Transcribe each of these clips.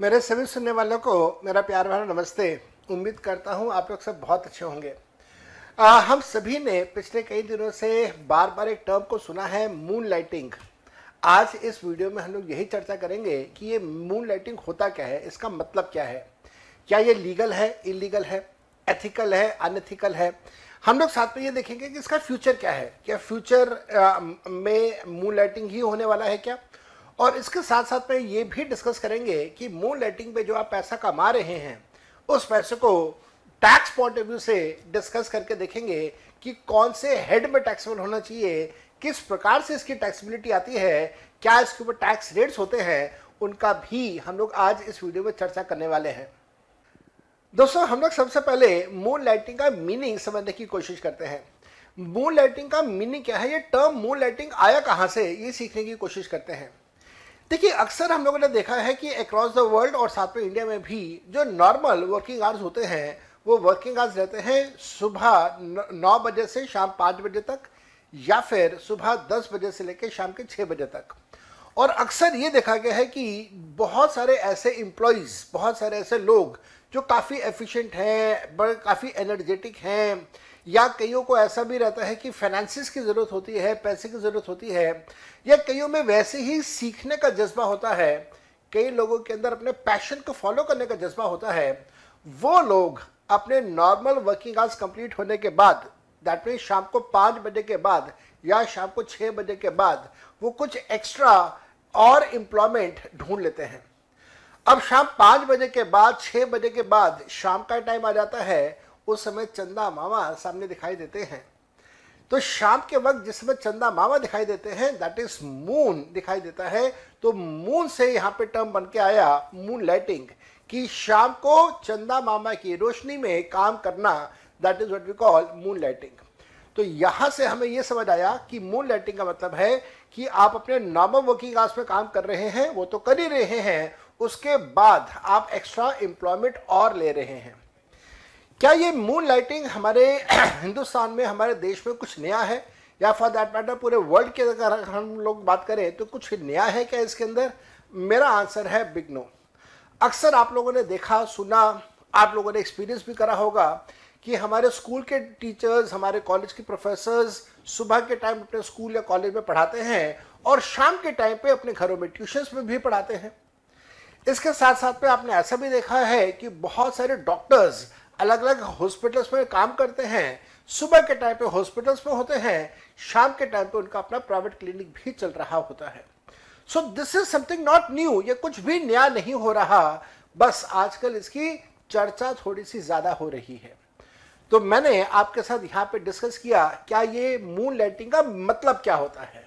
मेरे सभी सुनने वालों को मेरा प्यार भरा नमस्ते। उम्मीद करता हूँ आप लोग सब बहुत अच्छे होंगे। हम सभी ने पिछले कई दिनों से बार बार एक टर्म को सुना है, मून लाइटिंग। आज इस वीडियो में हम लोग यही चर्चा करेंगे कि ये मून लाइटिंग होता क्या है, इसका मतलब क्या है, क्या ये लीगल है, इलीगल है, एथिकल है, अनएथिकल है। हम लोग साथ में ये देखेंगे कि इसका फ्यूचर क्या है, क्या फ्यूचर में मून लाइटिंग ही होने वाला है क्या, और इसके साथ साथ में ये भी डिस्कस करेंगे कि मून लाइटिंग पे जो आप पैसा कमा रहे हैं उस पैसे को टैक्स पॉइंट ऑफ व्यू से डिस्कस करके देखेंगे कि कौन से हेड में टैक्सेबल होना चाहिए, किस प्रकार से इसकी टैक्सेबिलिटी आती है, क्या इसके ऊपर टैक्स रेट्स होते हैं, उनका भी हम लोग आज इस वीडियो में चर्चा करने वाले हैं। दोस्तों, हम लोग सबसे पहले मून लाइटिंग का मीनिंग समझने की कोशिश करते हैं। मून लाइटिंग का मीनिंग क्या है, ये टर्म मून लाइटिंग आया कहाँ से, ये सीखने की कोशिश करते हैं। देखिए, अक्सर हम लोगों ने देखा है कि अक्रॉस द वर्ल्ड और साथ में इंडिया में भी जो नॉर्मल वर्किंग आवर्स होते हैं वो वर्किंग आवर्स रहते हैं सुबह 9 बजे से शाम 5 बजे तक, या फिर सुबह 10 बजे से लेकर शाम के 6 बजे तक। और अक्सर ये देखा गया है कि बहुत सारे ऐसे एम्प्लॉयज़, बहुत सारे ऐसे लोग जो काफ़ी एफिशिएंट हैं, बड़े काफ़ी एनर्जेटिक हैं, या कईयों को ऐसा भी रहता है कि फाइनेंसिस की ज़रूरत होती है, पैसे की ज़रूरत होती है, या कईयों में वैसे ही सीखने का जज्बा होता है, कई लोगों के अंदर अपने पैशन को फॉलो करने का जज्बा होता है। वो लोग अपने नॉर्मल वर्किंग आवर्स कंप्लीट होने के बाद, दैट मीन्स शाम को 5 बजे के बाद या शाम को 6 बजे के बाद, वो कुछ एक्स्ट्रा और एम्प्लॉयमेंट ढूंढ लेते हैं। अब शाम 5 बजे के बाद, 6 बजे के बाद शाम का टाइम आ जाता है, उस समय चंदा मामा सामने दिखाई देते हैं। तो शाम के वक्त जिस समय चंदा मामा दिखाई देते हैं, दैट इज मून दिखाई देता है। तो मून से यहाँ पे टर्म बन के आया मून लाइटिंग, कि शाम को चंदा मामा की रोशनी में काम करना, that is what we call moon lighting. तो यहाँ से हमें यह समझ आया कि मून लाइटिंग का मतलब है कि आप अपने नॉर्मल वर्किंग आवर्स में काम कर रहे हैं, वो तो कर ही रहे हैं, उसके बाद आप एक्स्ट्रा एम्प्लॉयमेंट और ले रहे हैं। क्या ये मून लाइटिंग हमारे हिंदुस्तान में, हमारे देश में कुछ नया है, या फॉर दैट मैटर पूरे वर्ल्ड के अगर हम लोग बात करें तो कुछ नया है क्या इसके अंदर? मेरा आंसर है बिग नो। अक्सर आप लोगों ने देखा, सुना, आप लोगों ने एक्सपीरियंस भी करा होगा कि हमारे स्कूल के टीचर्स, हमारे कॉलेज के प्रोफेसर्स सुबह के टाइम अपने स्कूल या कॉलेज में पढ़ाते हैं और शाम के टाइम पे अपने घरों में ट्यूशन्स में भी पढ़ाते हैं। इसके साथ साथ में आपने ऐसा भी देखा है कि बहुत सारे डॉक्टर्स अलग अलग हॉस्पिटल्स में काम करते हैं, सुबह के टाइम पे हॉस्पिटल्स में होते हैं, शाम के टाइम पे उनका अपना प्राइवेट क्लिनिक भी चल रहा होता है। So this is something not new, ये कुछ भी नया नहीं हो रहा, बस आजकल इसकी चर्चा थोड़ी सी ज्यादा हो रही है। तो मैंने आपके साथ यहाँ पे डिस्कस किया क्या ये मून लाइटिंग का मतलब क्या होता है।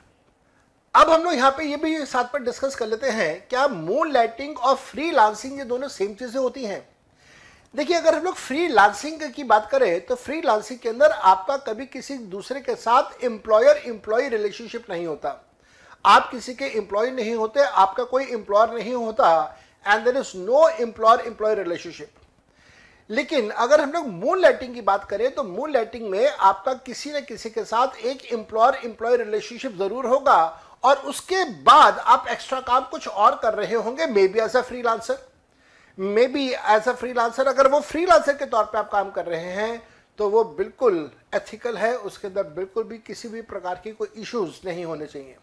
अब हम लोग यहाँ पे ये भी साथ में डिस्कस कर लेते हैं, क्या मून लाइटिंग और फ्रीलांसिंग ये दोनों सेम चीजें होती हैं? देखिए, अगर हम लोग फ्रीलांसिंग की बात करें तो फ्रीलांसिंग के अंदर आपका कभी किसी दूसरे के साथ एम्प्लॉयर एम्प्लॉय रिलेशनशिप नहीं होता। आप किसी के एम्प्लॉय नहीं होते, आपका कोई एम्प्लॉयर नहीं होता, and there is no employer employ relationship. लेकिन अगर हम लोग मून लाइटिंग की बात करें तो मून लाइटिंग में आपका किसी न किसी के साथ एक एम्प्लॉयर एम्प्लॉय रिलेशनशिप जरूर होगा, और उसके बाद आप एक्स्ट्रा काम कुछ और कर रहे होंगे, maybe as a freelancer, maybe as a freelancer. अगर वो फ्रीलांसर के तौर पे आप काम कर रहे हैं तो वो बिल्कुल एथिकल है, उसके अंदर बिल्कुल भी किसी भी प्रकार की कोई इश्यूज नहीं होने चाहिए।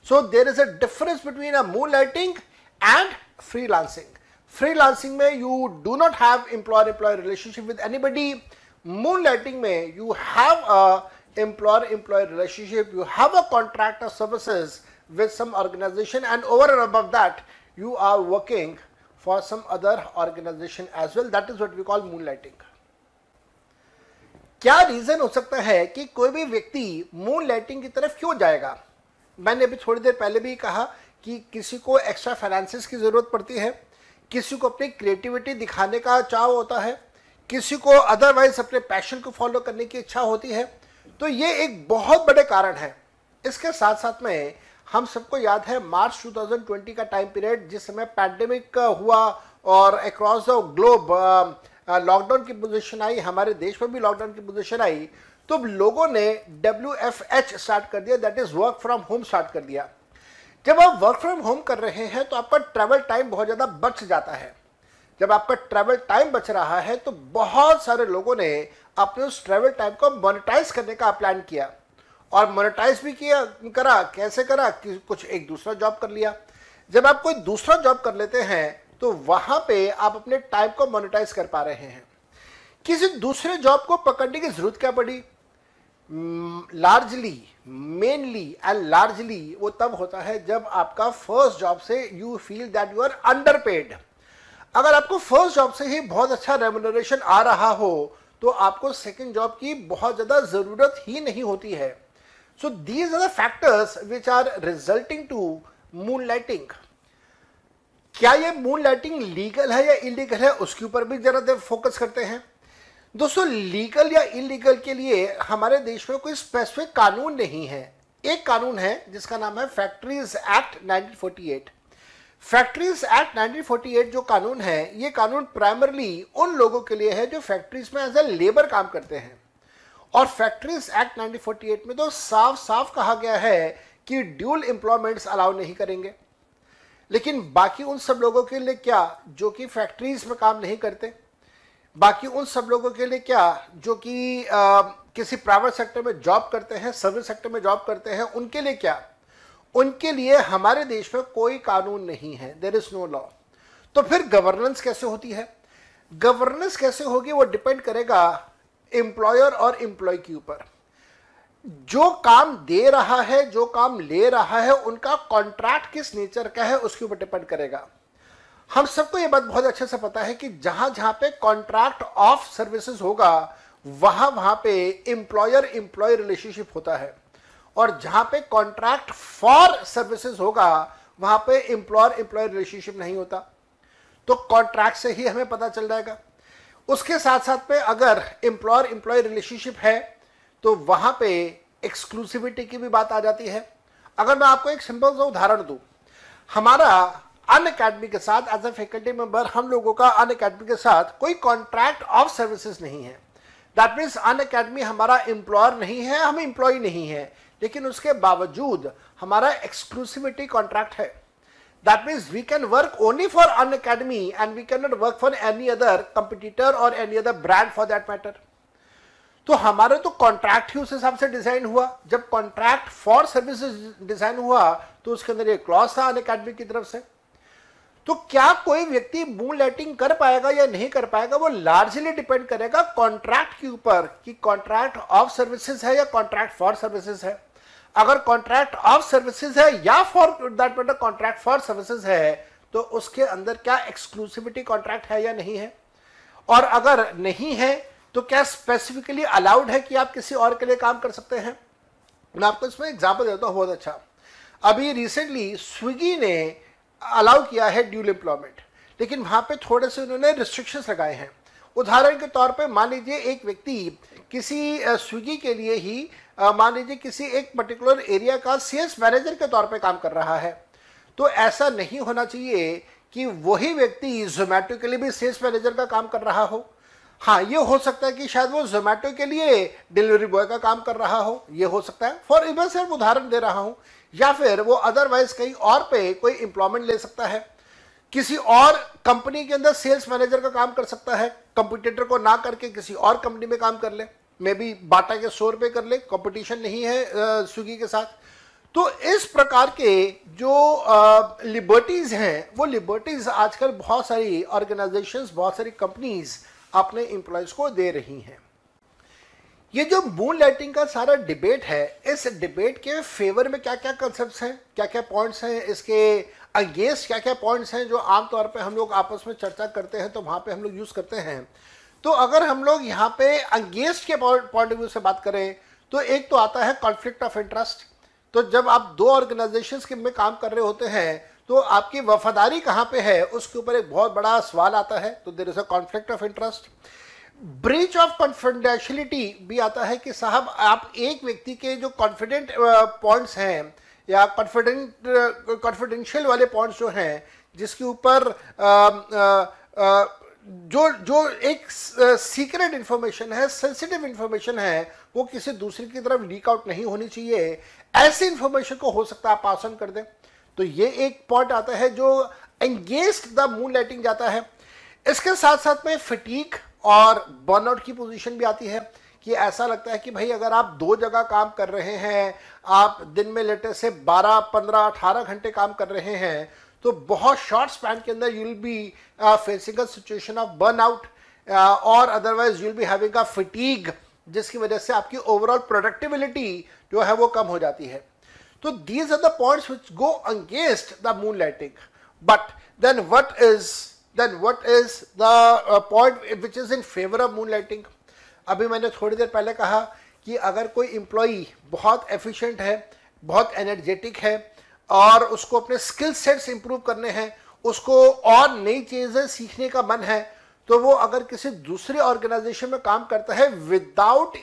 So there is a difference between a moonlighting and freelancing. Freelancing में you do not have employer employ relationship with anybody. Moonlighting में you have a employer employ relationship, you have a contract of services with some organization, and over and above that you are working for some other organization as well. That is what we call moonlighting. क्या reason हो सकता है कि कोई भी व्यक्ति moon lighting की तरफ क्यों जाएगा? मैंने अभी थोड़ी देर पहले भी कहा कि किसी को एक्स्ट्रा फाइनेंसिस की जरूरत पड़ती है, किसी को अपनी क्रिएटिविटी दिखाने का चाव होता है, किसी को अदरवाइज अपने पैशन को फॉलो करने की इच्छा होती है। तो ये एक बहुत बड़े कारण है। इसके साथ साथ में हम सबको याद है मार्च 2020 का टाइम पीरियड, जिस समय पैंडेमिक हुआ और अक्रॉस द ग्लोब लॉकडाउन की पोजीशन आई, हमारे देश में भी लॉकडाउन की पोजीशन आई, तो लोगों ने WFH स्टार्ट कर दिया, that is work from home start कर दिया। जब आप वर्क फ्रॉम होम कर रहे हैं तो आपका ट्रैवल टाइम बहुत ज़्यादा बच जाता है। जब आपका ट्रैवल टाइम बच रहा है तो बहुत सारे लोगों ने अपने उस ट्रैवल टाइम को मोनेटाइज करने का प्लान किया, और मोनेटाइज भी किया, करा कैसे करा कि कुछ एक दूसरा जॉब कर लिया। जब आप कोई दूसरा जॉब कर लेते हैं तो वहां पे आप अपने टाइम को मोनेटाइज कर पा रहे हैं। किसी दूसरे जॉब को पकड़ने की जरूरत क्या पड़ी? लार्जली, मेनली एंड लार्जली वो तब होता है जब आपका फर्स्ट जॉब से you feel that you are underpaid. अगर आपको फर्स्ट जॉब से ही बहुत अच्छा रेम्युनरेशन आ रहा हो तो आपको सेकंड जॉब की बहुत ज्यादा जरूरत ही नहीं होती है। So these are the factors which are resulting to moonlighting. क्या ये मूनलाइटिंग लीगल है या इलीगल है, उसके ऊपर भी जरा फोकस करते हैं। दोस्तों, लीगल या इलीगल के लिए हमारे देश में कोई स्पेसिफिक कानून नहीं है। एक कानून है जिसका नाम है फैक्ट्रीज एक्ट 1948। फैक्ट्रीज एक्ट 1948 जो कानून है, ये कानून प्राइमरली उन लोगों के लिए है जो फैक्ट्रीज में एज ए लेबर काम करते हैं। और फैक्ट्रीज एक्ट 1948 में तो साफ साफ कहा गया है कि ड्यूल एम्प्लॉयमेंट्स अलाउ नहीं करेंगे। लेकिन बाकी उन सब लोगों के लिए क्या जो कि फैक्ट्रीज में काम नहीं करते? बाकी उन सब लोगों के लिए क्या जो कि किसी प्राइवेट सेक्टर में जॉब करते हैं, सर्विस सेक्टर में जॉब करते हैं, उनके लिए क्या? उनके लिए हमारे देश में कोई कानून नहीं है, देयर इज नो लॉ। तो फिर गवर्नेंस कैसे होती है? गवर्नेंस कैसे होगी वो डिपेंड करेगा एम्प्लॉयर और एम्प्लॉय के ऊपर। जो काम दे रहा है, जो काम ले रहा है, उनका कॉन्ट्रैक्ट किस नेचर का है उसके ऊपर डिपेंड करेगा। हम सबको ये बात बहुत अच्छे से पता है कि जहां जहां पे कॉन्ट्रैक्ट ऑफ सर्विसेज होगा वहां वहां पे एम्प्लॉयर एम्प्लॉय रिलेशनशिप होता है, और जहां पे कॉन्ट्रैक्ट फॉर सर्विसेज होगा वहां पे एम्प्लॉयर एम्प्लॉय रिलेशनशिप नहीं होता। तो कॉन्ट्रैक्ट से ही हमें पता चल जाएगा। उसके साथ साथ में अगर एम्प्लॉयर एम्प्लॉय रिलेशनशिप है तो वहां पे एक्सक्लूसिविटी की भी बात आ जाती है। अगर मैं आपको एक सिंपल सा उदाहरण दूं, हमारा अनअकैडमी के साथ एज ए फैकल्टी मेंबर हम लोगों का अनअकैडमी के साथ कोई कॉन्ट्रैक्ट ऑफ सर्विसेज नहीं है। दैट मीन्स अनअकैडमी हमारा एम्प्लॉयर नहीं है, हम एम्प्लॉय नहीं है, लेकिन उसके बावजूद हमारा एक्सक्लूसिविटी कॉन्ट्रैक्ट है। That means we can work only for Unacademy and we can not work for any other competitor और any other brand for that matter. तो हमारे तो कॉन्ट्रैक्ट ही उस हिसाब से डिजाइन हुआ। जब कॉन्ट्रैक्ट फॉर सर्विसेज डिजाइन हुआ तो उसके अंदर एक क्लॉज था अनअकैडमी की तरफ से। तो क्या कोई व्यक्ति मूनलाइटिंग कर पाएगा या नहीं कर पाएगा वो लार्जली डिपेंड करेगा कॉन्ट्रैक्ट के ऊपर कि कॉन्ट्रैक्ट ऑफ सर्विसेज है या कॉन्ट्रैक्ट फॉर सर्विसेज है। अगर कॉन्ट्रैक्ट ऑफ सर्विसेज है या for that matter contract for services है तो उसके अंदर क्या एक्सक्लूसिविटी कॉन्ट्रैक्ट है या नहीं है, और अगर नहीं है तो क्या स्पेसिफिकली अलाउड है कि आप किसी और के लिए काम कर सकते हैं। मैं आपको इसमें एग्जांपल देता हूं बहुत अच्छा। अभी रिसेंटली स्विगी ने अलाउ किया है ड्यूल एम्प्लॉयमेंट, लेकिन वहां पे थोड़े से उन्होंने रिस्ट्रिक्शंस लगाए हैं। उदाहरण के तौर पे मान लीजिए एक व्यक्ति किसी स्विगी के लिए ही मान लीजिए किसी एक पर्टिकुलर एरिया का सेल्स मैनेजर के तौर पे काम कर रहा है, तो ऐसा नहीं होना चाहिए कि वही व्यक्ति जोमेटो के लिए भी सेल्स मैनेजर का काम कर रहा हो। हाँ, ये हो सकता है कि शायद वो जोमेटो के लिए डिलीवरी बॉय का काम कर रहा हो, ये हो सकता है, फॉर मैं सिर्फ उदाहरण दे रहा हूं। या फिर वो अदरवाइज कहीं और पे कोई एम्प्लॉयमेंट ले सकता है, किसी और कंपनी के अंदर सेल्स मैनेजर का काम कर सकता है, कंपटीटर को ना करके किसी और कंपनी में काम कर ले, मे बी बाटा के स्टोर पे कर ले, कंपटीशन नहीं है स्विगी के साथ। तो इस प्रकार के जो लिबर्टीज हैं वो लिबर्टीज आजकल बहुत सारी ऑर्गेनाइजेशंस, बहुत सारी कंपनीज अपने एम्प्लॉयज को दे रही हैं। ये जो मूनलाइटिंग का सारा डिबेट है, इस डिबेट के फेवर में क्या क्या कंसेप्ट्स हैं, क्या क्या पॉइंट्स हैं, इसके अगेंस्ट क्या क्या पॉइंट्स हैं जो आमतौर पे हम लोग आपस में चर्चा करते हैं तो वहाँ पे हम लोग यूज़ करते हैं। तो अगर हम लोग यहाँ पे अगेंस्ट के पॉइंट ऑफ व्यू से बात करें तो एक तो आता है कॉन्फ्लिक्ट ऑफ इंटरेस्ट। तो जब आप दो ऑर्गेनाइजेशंस के में काम कर रहे होते हैं तो आपकी वफादारी कहाँ पे है उसके ऊपर एक बहुत बड़ा सवाल आता है, तो there is a conflict of interest. Breach of confidentiality भी आता है कि साहब आप एक व्यक्ति के जो कॉन्फिडेंट पॉइंट्स हैं या कॉन्फिडेंशियल वाले पॉइंट्स जो हैं जिसके ऊपर जो एक सीक्रेट इंफॉर्मेशन है, सेंसिटिव इंफॉर्मेशन है, वो किसी दूसरे की तरफ लीक आउट नहीं होनी चाहिए, ऐसी इंफॉर्मेशन को हो सकता है आप पास ऑन कर दें। तो ये एक पॉइंट आता है जो एंगेज्ड द मून लाइटिंग जाता है। इसके साथ साथ में फटीग और बर्नआउट की पोजीशन भी आती है कि ऐसा लगता है कि भाई अगर आप दो जगह काम कर रहे हैं, आप दिन में लेटे से 12, 15, 18 घंटे काम कर रहे हैं, तो बहुत शॉर्ट स्पैन के अंदर you will be facing a situation of burnout और otherwise you will be having a fatigue, जिसकी वजह से आपकी ओवरऑल प्रोडक्टिविटी जो है वो कम हो जाती है। तो these are the points which go against the moon lighting. But then what is the point which is in favour of moon lighting? अभी मैंने थोड़ी देर पहले कहा कि अगर कोई एम्प्लॉई बहुत एफिशिएंट है, बहुत एनर्जेटिक है और उसको अपने स्किल सेट्स इंप्रूव करने हैं, उसको और नई चीज़ें सीखने का मन है, तो वो अगर किसी दूसरे ऑर्गेनाइजेशन में काम करता है without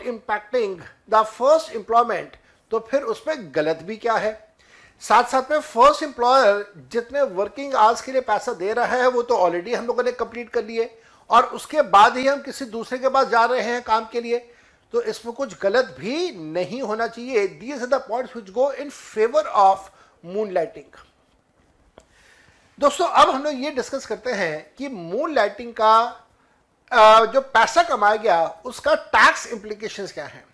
impacting the first employment, तो फिर उसमें गलत भी क्या है? साथ साथ में फर्स्ट एम्प्लॉयर जितने वर्किंग आवर्स के लिए पैसा दे रहा है वो तो ऑलरेडी हम लोगों ने कंप्लीट कर लिए, और उसके बाद ही हम किसी दूसरे के पास जा रहे हैं काम के लिए, तो इसमें कुछ गलत भी नहीं होना चाहिए। These are the points which go in favour of moon lighting. दोस्तों, अब हम लोग ये डिस्कस करते हैं कि मून लाइटिंग का जो पैसा कमाया गया उसका टैक्स इंप्लीकेशंस क्या हैं।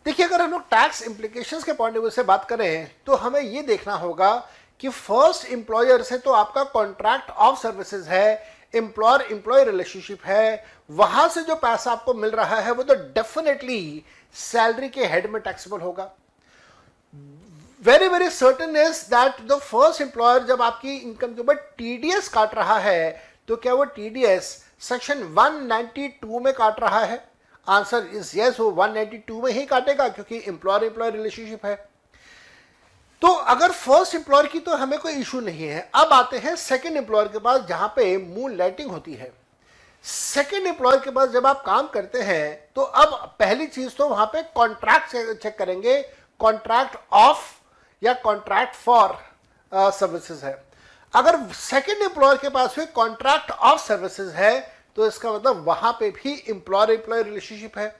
देखिए, अगर हम लोग टैक्स इंप्लीकेशंस के पॉइंट ऑफ व्यू से बात करें तो हमें ये देखना होगा कि फर्स्ट एम्प्लॉयर से तो आपका कॉन्ट्रैक्ट ऑफ सर्विसेज है, एम्प्लॉयर एम्प्लॉय रिलेशनशिप है, वहां से जो पैसा आपको मिल रहा है वो तो डेफिनेटली सैलरी के हेड में टैक्सेबल होगा। Very very certain is that the first employer जब आपकी इनकम के ऊपर टीडीएस काट रहा है तो क्या वो टीडीएस सेक्शन 192 में काट रहा है? आंसर इज यस, वो 192 में ही काटेगा क्योंकि एम्प्लॉयर एम्प्लॉय रिलेशनशिप है। तो अगर फर्स्ट एम्प्लॉयर की तो हमें कोई इशू नहीं है। अब आते हैं सेकंड एम्प्लॉयर के पास जहां पे मून लाइटिंग होती है। सेकंड एम्प्लॉयर के पास जब आप काम करते हैं तो अब पहली चीज तो वहां पे कॉन्ट्रैक्ट चेक करेंगे, कॉन्ट्रैक्ट ऑफ या कॉन्ट्रैक्ट फॉर सर्विसेज है। अगर सेकंड एम्प्लॉयर के पास भी कॉन्ट्रैक्ट ऑफ सर्विसेज है तो इसका मतलब वहां पे भी एम्प्लॉयर एम्प्लॉय रिलेशनशिप है,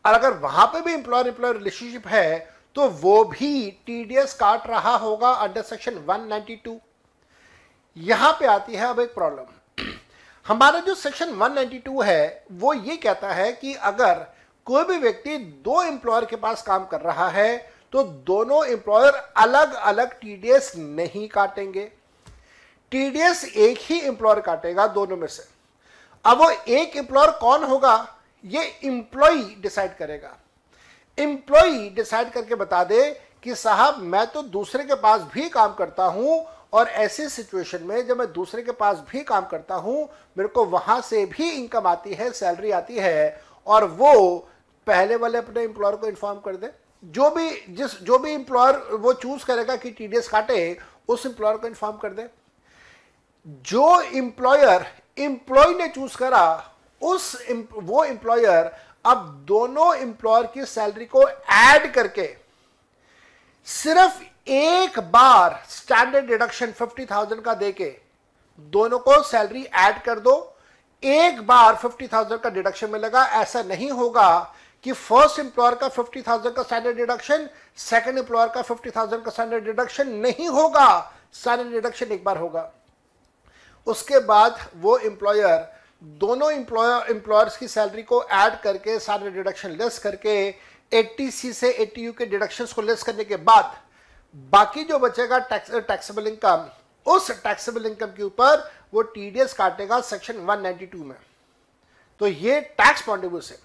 और अगर वहां पे भी एम्प्लॉयर एम्प्लॉय रिलेशनशिप है तो वो भी टीडीएस काट रहा होगा अंडर सेक्शन 192। यहां पे आती है अब एक प्रॉब्लम। हमारा जो सेक्शन 192 है वो ये कहता है कि अगर कोई भी व्यक्ति दो एम्प्लॉयर के पास काम कर रहा है तो दोनों एम्प्लॉयर अलग अलग टीडीएस नहीं काटेंगे, टीडीएस एक ही एम्प्लॉयर काटेगा दोनों में से। अब वो एक एम्प्लॉयर कौन होगा ये एम्प्लॉय डिसाइड करेगा। एम्प्लॉय डिसाइड करके बता दे कि साहब मैं तो दूसरे के पास भी काम करता हूं और ऐसी सिचुएशन में जब मैं दूसरे के पास भी काम करता हूं मेरे को वहां से भी इनकम आती है, सैलरी आती है, और वो पहले वाले अपने एम्प्लॉयर को इन्फॉर्म कर दे। जो भी एम्प्लॉयर वो चूज करेगा कि टीडीएस काटे उस एम्प्लॉयर को इन्फॉर्म कर दे। जो एम्प्लॉयर एम्प्लॉय ने चूज करा वो एम्प्लॉयर अब दोनों एम्प्लॉयर की सैलरी को ऐड करके सिर्फ एक बार स्टैंडर्ड डिडक्शन 50,000 का देके दोनों को सैलरी ऐड कर दो, एक बार 50,000 का डिडक्शन मिलेगा। ऐसा नहीं होगा कि फर्स्ट एम्प्लॉयर का 50,000 का स्टैंडर्ड डिडक्शन, सेकंड एम्प्लॉयर का 50,000 का स्टैंडर्ड डिडक्शन नहीं होगा। स्टैंडर्ड डिडक्शन एक बार होगा, उसके बाद वो एम्प्लॉयर दोनों एम्प्लॉयर्स की सैलरी को ऐड करके सारे डिडक्शन लेस करके 80C से 80U के डिडक्शंस को लेस करने के बाद बाकी जो बचेगा टैक्सेबल इनकम, उस टैक्सेबल इनकम के ऊपर वो टीडीएस काटेगा सेक्शन 192 में। तो ये टैक्स पॉइंट ऑफ व्यू से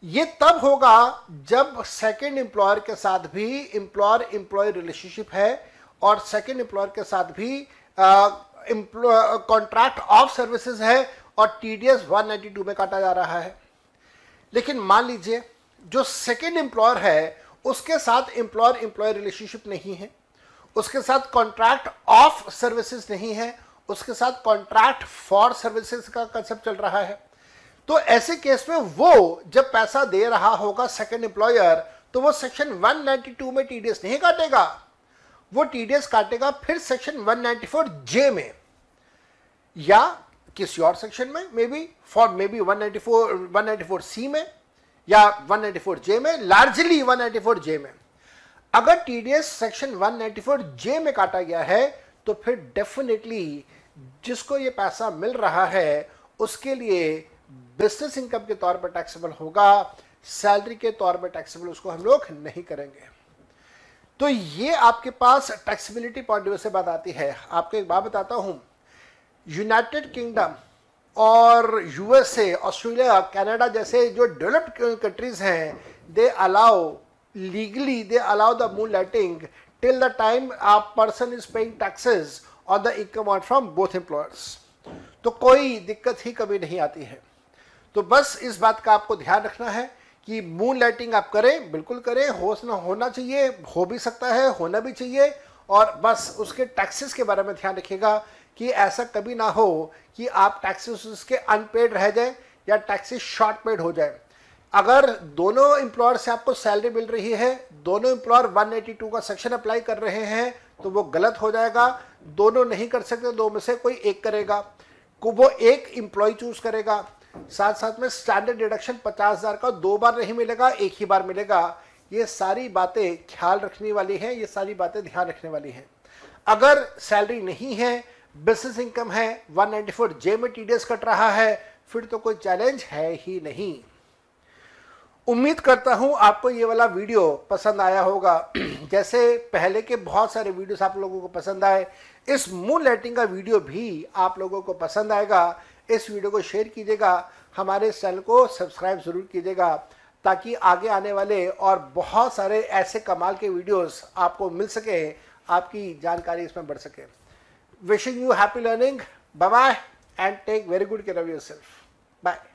ये तब होगा जब सेकंड एम्प्लॉयर के साथ भी एम्प्लॉयर एम्प्लॉय रिलेशनशिप है और सेकंड एम्प्लॉयर के साथ भी कॉन्ट्रैक्ट ऑफ सर्विसेज है और टीडीएस 192 में काटा जा रहा है। लेकिन मान लीजिए जो सेकंड एम्प्लॉयर है उसके साथ एम्प्लॉयर एम्प्लॉय रिलेशनशिप नहीं है, उसके साथ कॉन्ट्रैक्ट ऑफ सर्विसेज नहीं है, उसके साथ कॉन्ट्रैक्ट फॉर सर्विसेज का कंसेप्ट चल रहा है। तो ऐसे केस में वो जब पैसा दे रहा होगा सेकंड एम्प्लॉयर तो वो सेक्शन 192 में टीडीएस नहीं काटेगा, वो टीडीएस काटेगा फिर सेक्शन 194J में या किसी और सेक्शन में, मे बी 194C में या 194J में, लार्जली 194J में। अगर टीडीएस सेक्शन 194J में काटा गया है तो फिर डेफिनेटली जिसको ये पैसा मिल रहा है उसके लिए बिजनेस इनकम के तौर पर टैक्सेबल होगा, सैलरी के तौर पर टैक्सेबल उसको हम लोग नहीं करेंगे। तो ये आपके पास टैक्सेबिलिटी पॉइंट ऑफ व्यू से बात आती है। आपको एक बात बताता हूं, यूनाइटेड किंगडम और यूएसए, ऑस्ट्रेलिया, कनाडा जैसे जो डेवलप्ड कंट्रीज हैं, they allow legally they allow the moon lighting till the time a person is paying taxes on the income earned from both employers. तो कोई दिक्कत ही कभी नहीं आती है। तो बस इस बात का आपको ध्यान रखना है कि मून लाइटिंग आप करें, बिल्कुल करें, होना चाहिए, हो भी सकता है, होना भी चाहिए, और बस उसके टैक्सेस के बारे में ध्यान रखिएगा कि ऐसा कभी ना हो कि आप टैक्सेस उसके अनपेड रह जाए या टैक्सेस शॉर्ट पेड हो जाए। अगर दोनों एम्प्लॉयर से आपको सैलरी मिल रही है, दोनों एम्प्लॉयर 182 का सेक्शन अप्लाई कर रहे हैं, तो वो गलत हो जाएगा। दोनों नहीं कर सकते, दो में से कोई एक करेगा, को वो एक एम्प्लॉय चूज करेगा। साथ साथ में स्टैंडर्ड डिडक्शन 50,000 का 2 बार नहीं मिलेगा, एक ही बार मिलेगा। ये सारी बातें ख्याल रखने वाली हैं, ये सारी बातें ध्यान रखने वाली हैं। अगर सैलरी नहीं है, बिजनेस इनकम है, 194J में टीडीएस कट रहा है, फिर तो कोई चैलेंज है ही नहीं। उम्मीद करता हूं आपको ये वाला वीडियो पसंद आया होगा। जैसे पहले के बहुत सारे वीडियोस आप लोगों को पसंद आए, इस मून लाइटिंग का वीडियो भी आप लोगों को पसंद आएगा। इस वीडियो को शेयर कीजिएगा, हमारे चैनल को सब्सक्राइब जरूर कीजिएगा, ताकि आगे आने वाले और बहुत सारे ऐसे कमाल के वीडियोस आपको मिल सके, आपकी जानकारी इसमें बढ़ सके। Wishing you happy learning, bye bye and take very good care of yourself. Bye.